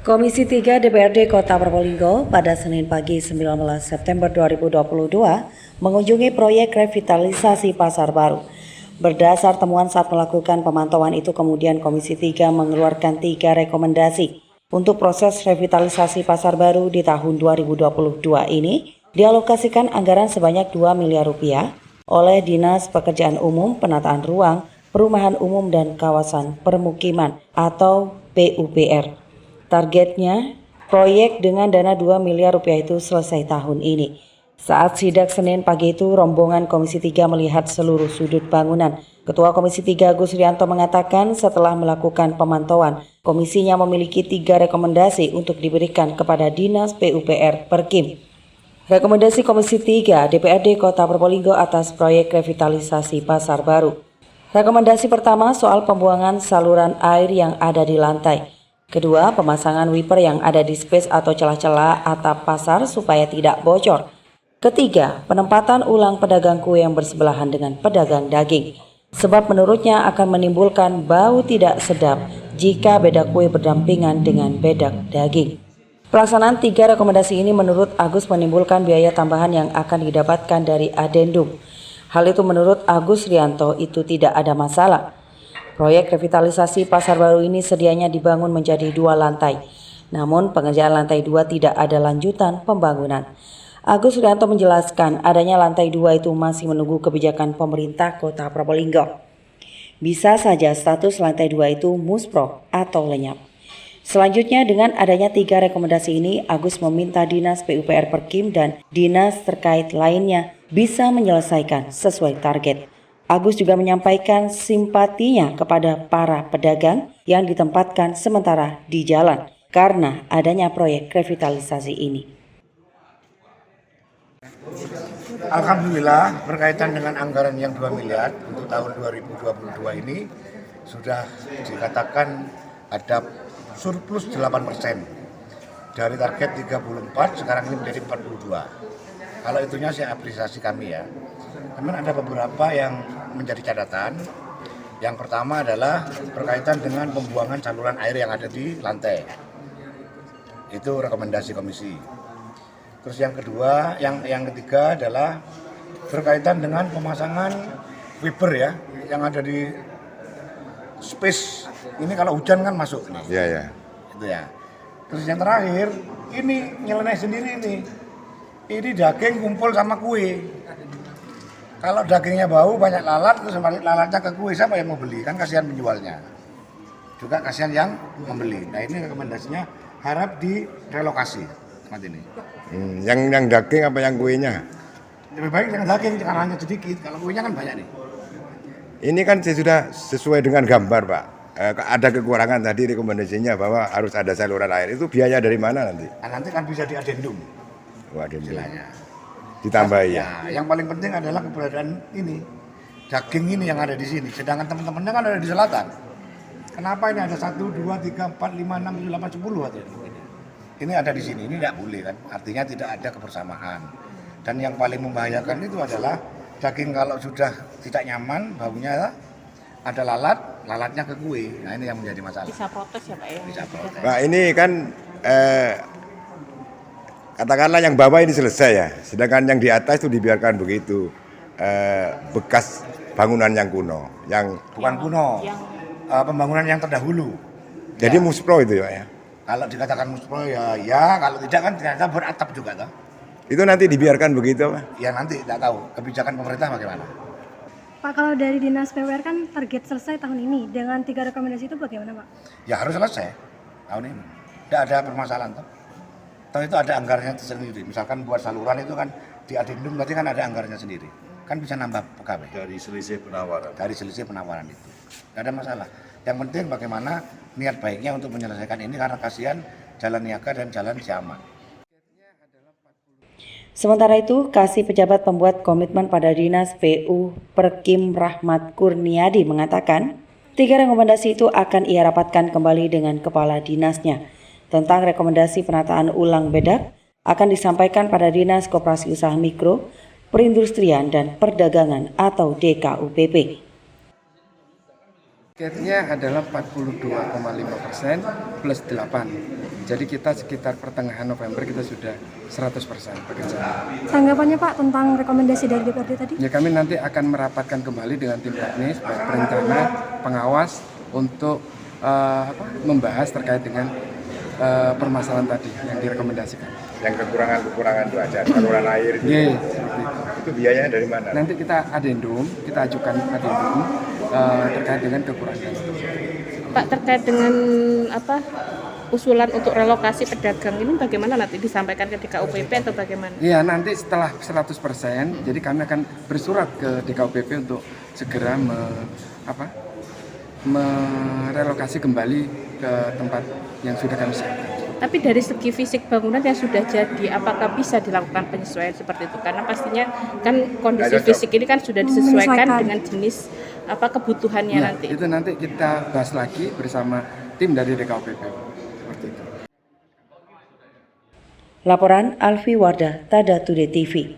Komisi 3 DPRD Kota Probolinggo pada Senin pagi 19 September 2022 mengunjungi proyek revitalisasi Pasar Baru. Berdasar temuan saat melakukan pemantauan itu, kemudian Komisi 3 mengeluarkan 3 rekomendasi untuk proses revitalisasi Pasar Baru di tahun 2022 ini. Dialokasikan anggaran sebanyak 2 miliar rupiah oleh Dinas Pekerjaan Umum, Penataan Ruang, Perumahan Umum dan Kawasan Permukiman atau PUPR. Targetnya, proyek dengan dana 2 miliar rupiah itu selesai tahun ini. Saat sidak Senin pagi itu, rombongan Komisi 3 melihat seluruh sudut bangunan. Ketua Komisi 3 Agus Rianto mengatakan setelah melakukan pemantauan, komisinya memiliki 3 rekomendasi untuk diberikan kepada Dinas PUPR Perkim. Rekomendasi Komisi 3 DPRD Kota Probolinggo atas proyek revitalisasi Pasar Baru. Rekomendasi pertama soal pembuangan saluran air yang ada di lantai. Kedua, pemasangan wiper yang ada di space atau celah-celah atap pasar supaya tidak bocor. Ketiga, penempatan ulang pedagang kue yang bersebelahan dengan pedagang daging. Sebab menurutnya akan menimbulkan bau tidak sedap jika bedak kue berdampingan dengan bedak daging. Pelaksanaan 3 rekomendasi ini menurut Agus menimbulkan biaya tambahan yang akan didapatkan dari adendum. Hal itu menurut Agus Rianto itu tidak ada masalah. Proyek revitalisasi Pasar Baru ini sedianya dibangun menjadi 2 lantai. Namun pengerjaan lantai 2 tidak ada lanjutan pembangunan. Agus Rianto menjelaskan adanya lantai 2 itu masih menunggu kebijakan pemerintah Kota Probolinggo. Bisa saja status lantai 2 itu muspro atau lenyap. Selanjutnya dengan adanya 3 rekomendasi ini, Agus meminta Dinas PUPR Perkim dan dinas terkait lainnya bisa menyelesaikan sesuai target. Agus juga menyampaikan simpatinya kepada para pedagang yang ditempatkan sementara di jalan karena adanya proyek revitalisasi ini. Alhamdulillah berkaitan dengan anggaran yang 2 miliar untuk tahun 2022 ini sudah dikatakan ada surplus 8%. Dari target 34 sekarang ini menjadi 42. Kalau itunya saya apresiasi kami ya. Namun ada beberapa yang menjadi catatan. Yang pertama adalah berkaitan dengan pembuangan saluran air yang ada di lantai. Itu rekomendasi komisi. Terus yang kedua, yang ketiga adalah berkaitan dengan pemasangan wiper ya, yang ada di space. Ini kalau hujan kan masuk nih. Iya. Itu ya. Terus yang terakhir, ini nyeleneh sendiri nih. Ini daging kumpul sama kue. Kalau dagingnya bau banyak lalat, terus lalatnya ke kue, siapa yang mau beli? Kan kasihan penjualnya. Juga kasihan yang membeli. Nah ini rekomendasinya harap direlokasi tempat ini. Yang daging apa yang kuenya? Lebih baik yang daging karena hanya sedikit. Kalau kuenya kan banyak nih. Ini kan sudah sesuai dengan gambar Pak. Ada kekurangan tadi rekomendasinya bahwa harus ada saluran air. Itu biaya dari mana nanti? Nah, nanti kan bisa diadendum. Istilahnya. Ditambah ya. Yang paling penting adalah keberadaan ini daging ini yang ada di sini. Sedangkan teman-temannya kan ada di selatan. Kenapa ini ada 1, 2, 3, 4, 5, 6, 7, 8, 10 atau ini? Ini ada di sini. Ini tidak boleh kan? Artinya tidak ada kebersamaan. Dan yang paling membahayakan itu adalah daging kalau sudah tidak nyaman, baunya ada lalatnya ke kue. Nah ini yang menjadi masalah. Bisa protes ya Pak ya? Bisa protes. Pak ini kan katakanlah yang bawah ini selesai ya, sedangkan yang di atas itu dibiarkan begitu, bekas bangunan yang kuno, yang bukan kuno, pembangunan yang terdahulu. Jadi ya. muspro itu ya. Kalau dikatakan muspro ya, kalau tidak kan ternyata beratap juga toh. Itu nanti dibiarkan begitu Pak? Ya nanti tidak tahu kebijakan pemerintah bagaimana. Pak, kalau dari Dinas PUPR kan target selesai tahun ini, dengan 3 rekomendasi itu bagaimana Pak? Ya harus selesai tahun ini, tidak ada permasalahan toh. Toh itu ada anggarannya sendiri. Misalkan buat saluran itu kan di adendum berarti kan ada anggarannya sendiri. Kan bisa nambah pegawai. Dari selisih penawaran itu. Tidak ada masalah. Yang penting bagaimana niat baiknya untuk menyelesaikan ini karena kasihan Jalan Niaga dan Jalan Siaman. Sementara itu, Kasih Pejabat Pembuat Komitmen pada Dinas PU Perkim Rahmat Kurniadi mengatakan 3 rekomendasi itu akan ia rapatkan kembali dengan kepala dinasnya. Tentang rekomendasi penataan ulang bedak akan disampaikan pada Dinas Koperasi Usaha Mikro, Perindustrian dan Perdagangan atau DKUPP. Targetnya adalah 42,5% plus 8. Jadi kita sekitar pertengahan November kita sudah 100% pekerjaan. Tanggapannya Pak tentang rekomendasi dari DPRD tadi? Ya kami nanti akan merapatkan kembali dengan tim teknis, baik perencana, pengawas untuk membahas terkait dengan permasalahan tadi yang direkomendasikan. Yang kekurangan itu aja, saluran air itu. Iya, seperti itu. Itu biayanya dari mana? Nanti kita adendum, kita ajukan adendum terkait dengan kekurangan. Pak, terkait dengan usulan untuk relokasi pedagang ini bagaimana nanti disampaikan ke DKUPP atau bagaimana? Iya, nanti setelah 100%, jadi kami akan bersurat ke DKUPP untuk segera merelokasi kembali ke tempat yang sudah kami siapkan. Tapi dari segi fisik bangunan yang sudah jadi, apakah bisa dilakukan penyesuaian seperti itu? Karena pastinya kan kondisi fisik ini kan sudah disesuaikan dengan jenis kebutuhannya Ya, nanti. itu nanti kita bahas lagi bersama tim dari DKUPP. Seperti itu. Laporan Alfi Wardah, Tada Today TV.